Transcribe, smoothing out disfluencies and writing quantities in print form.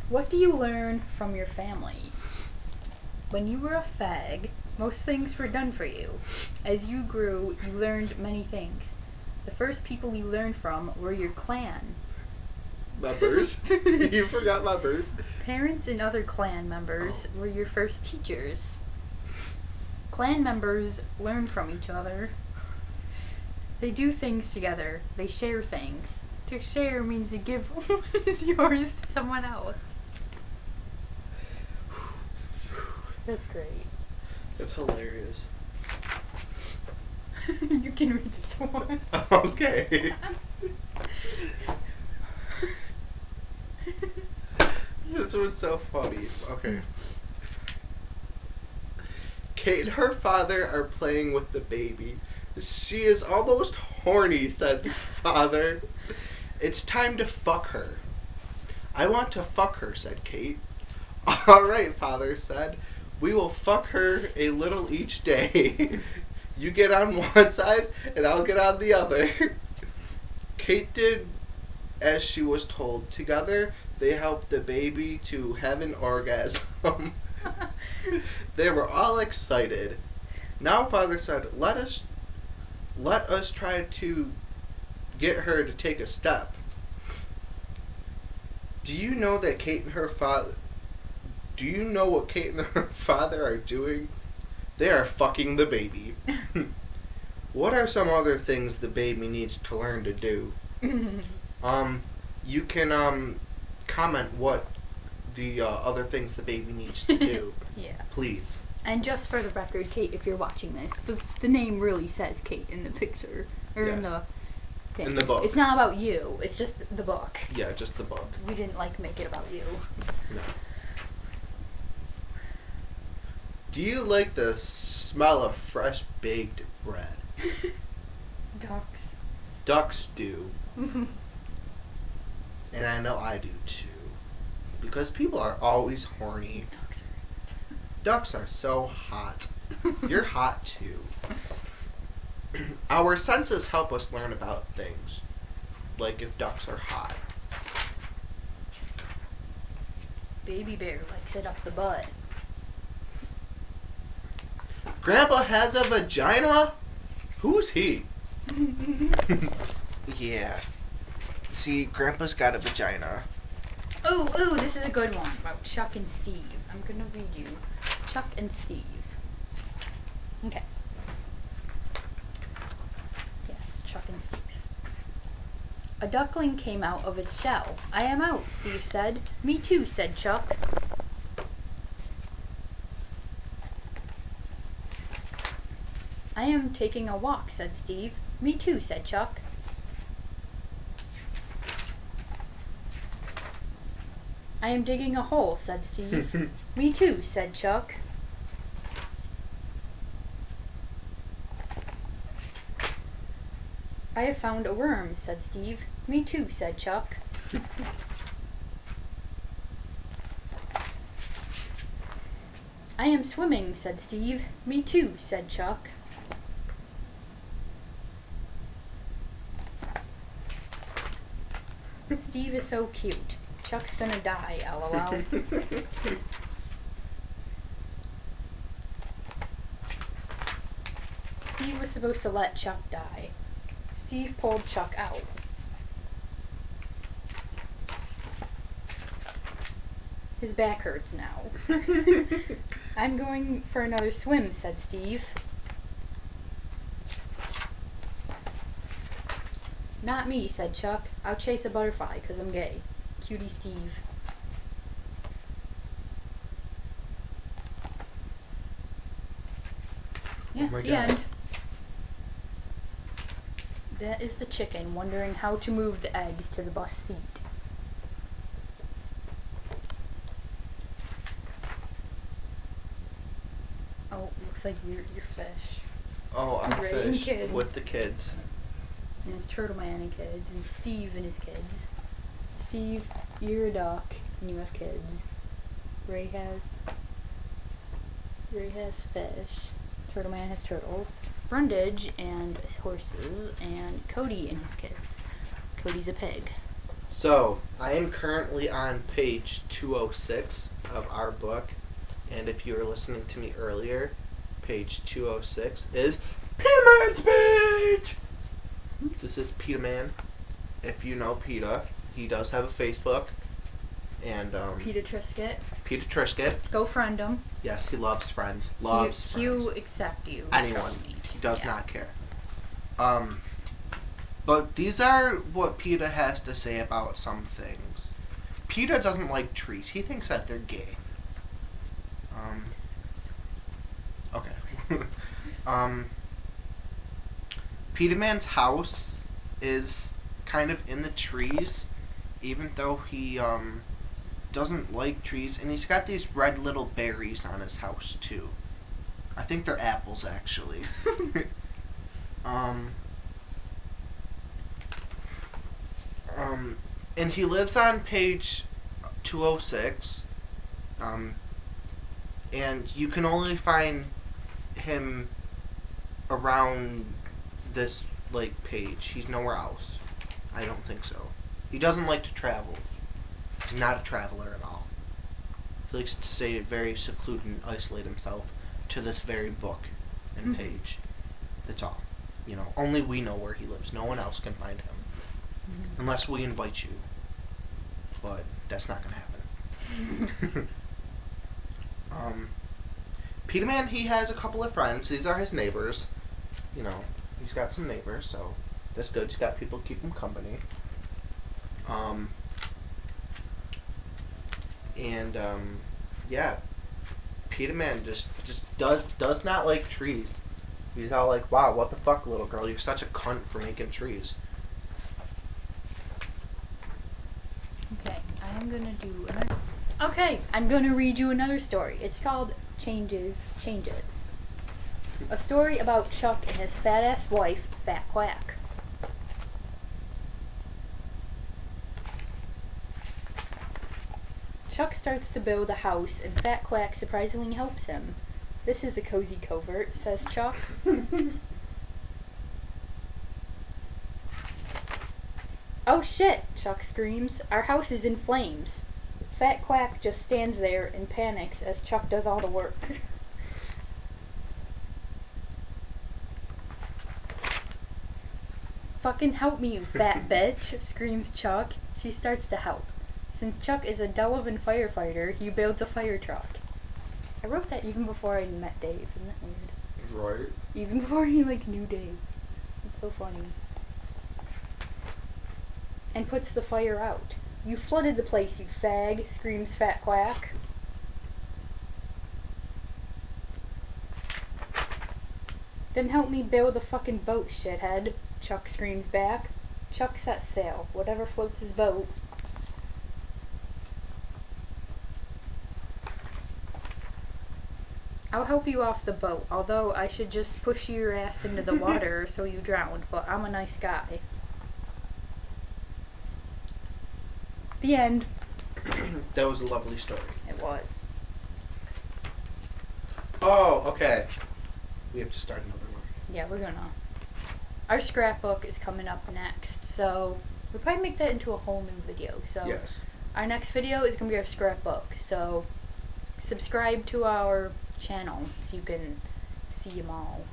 What do you learn from your family? When you were a fag, most things were done for you. As you grew, you learned many things. The first people you learned from were your clan. Members. You forgot members. Parents and other clan members were your first teachers. Clan members learn from each other. They do things together. They share things. To share means to give what is yours to someone else. That's great. It's hilarious. You can read this one. Okay. This one's so funny. Okay. Kate and her father are playing with the baby. She is almost horny, said the father. It's time to fuck her. I want to fuck her, said Kate. Alright, father said. We will fuck her a little each day. You get on one side and I'll get on the other. Kate did as she was told. Together, they helped the baby to have an orgasm. They were all excited. Now father said, let us try to get her to take a step. Do you know what Kate and her father are doing? They are fucking the baby. What are some other things the baby needs to learn to do? You can comment what the other things the baby needs to do. Yeah. Please. And just for the record, Kate, if you're watching this, the name really says Kate in the picture. Or in Yes. the thing. In the book. It's not about you. It's just the book. Yeah, just the book. We didn't make it about you. No. Do you like the smell of fresh baked bread? Ducks. Ducks do. And I know I do too. Because people are always horny. Ducks are so hot. You're hot too. Our senses help us learn about things. Like if ducks are hot. Baby bear likes it up the butt. Grandpa has a vagina? Who's he? Yeah. See, Grandpa's got a vagina. Oh, this is a good one about Chuck and Steve. I'm gonna read you Chuck and Steve. Okay. Yes, Chuck and Steve. A duckling came out of its shell. I am out, Steve said. Me too, said Chuck. I am taking a walk, said Steve. Me too, said Chuck. I am digging a hole, said Steve. Me too, said Chuck. I have found a worm, said Steve. Me too, said Chuck. I am swimming, said Steve. Me too, said Chuck. Steve is so cute. Chuck's gonna die, lol. Steve was supposed to let Chuck die. Steve pulled Chuck out. His back hurts now. I'm going for another swim, said Steve. Not me, said Chuck. I'll chase a butterfly, 'cause I'm gay. Cutie Steve. Yeah, Oh my the God. end. That is the chicken wondering how to move the eggs to the bus seat. Oh, looks like you're fish. Oh, I'm Ray and fish kids. with the kids. And it's Turtle Man and kids, and Steve and his kids. Steve, you're a duck, and you have kids. Ray has fish. Turtle Man has turtles. Brundage and his horses, and Cody and his kids. Cody's a pig. So, I am currently on page 206 of our book, and if you were listening to me earlier, page 206 is Peter Man's page! This is Peter Man. If you know Peter, he does have a Facebook, and Peter Trisket. Peter Trisket. Go friend him. Yes, he loves friends. Loves friends. He'll accept you. Anyone. Trust me. He does not care. But these are what Peter has to say about some things. Peter doesn't like trees. He thinks that they're gay. Okay. Peter Man's house is kind of in the trees, even though he doesn't like trees, and he's got these red little berries on his house too. I think they're apples, actually. And he lives on page 206. And you can only find him around this page. He's nowhere else. I don't think so. He doesn't like to travel. He's not a traveler at all. He likes to stay very secluded and isolate himself to this very book and page. That's all. Only we know where he lives. No one else can find him. Unless we invite you. But that's not going to happen. Peter Man, he has a couple of friends. These are his neighbors. He's got some neighbors, so that's good. He's got people to keep him company. Yeah. Peter Man just does not like trees. He's all like, wow, what the fuck, little girl? You're such a cunt for making trees. Okay, I'm gonna read you another story. It's called Changes. A story about Chuck and his fat-ass wife, Fat Quack. Chuck starts to build a house, and Fat Quack surprisingly helps him. This is a cozy covert, says Chuck. Oh shit, Chuck screams. Our house is in flames. Fat Quack just stands there and panics as Chuck does all the work. Fucking help me, you fat bitch, screams Chuck. She starts to help. Since Chuck is a Delavan firefighter, he builds a fire truck. I wrote that even before I met Dave. Isn't that weird? Right. Even before he knew Dave. It's so funny. And puts the fire out. You flooded the place, you fag, screams Fat Quack. Then help me build a fucking boat, shithead, Chuck screams back. Chuck sets sail, whatever floats his boat. I'll help you off the boat, although I should just push your ass into the water so you drown, but I'm a nice guy. The end. That was a lovely story. It was. Oh, okay. We have to start another one. Yeah, we're gonna. Our scrapbook is coming up next, so we'll probably make that into a whole new video. So Yes. our next video is gonna be our scrapbook. So subscribe to our channel so you can see them all.